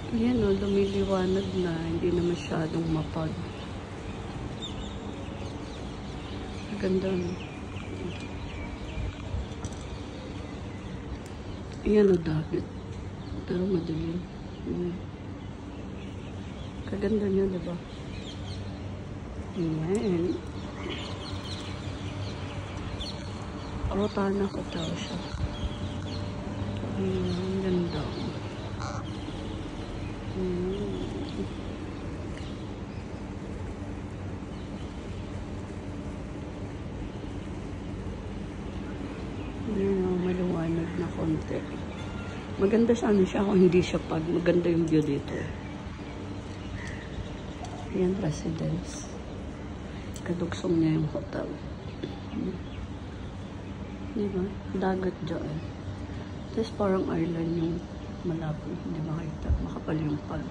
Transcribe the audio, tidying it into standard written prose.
Ayan o, lumiliwanag na. Hindi na masyadong mapag. Ganda no. Ayan o, dagat. Pero madilim. Kaganda niya, diba? Ayan. Rotana Hotel siya. Ayan, ganda. Ayan, maliwanag na konti. Maganda sana siya kung hindi siya pag. Maganda yung view dito. Ayan, residence. Kadugsong niya yung hotel. Diba? Dagat dyan. Tapos parang island yung malapit. Hindi makita. Makapal yung pag.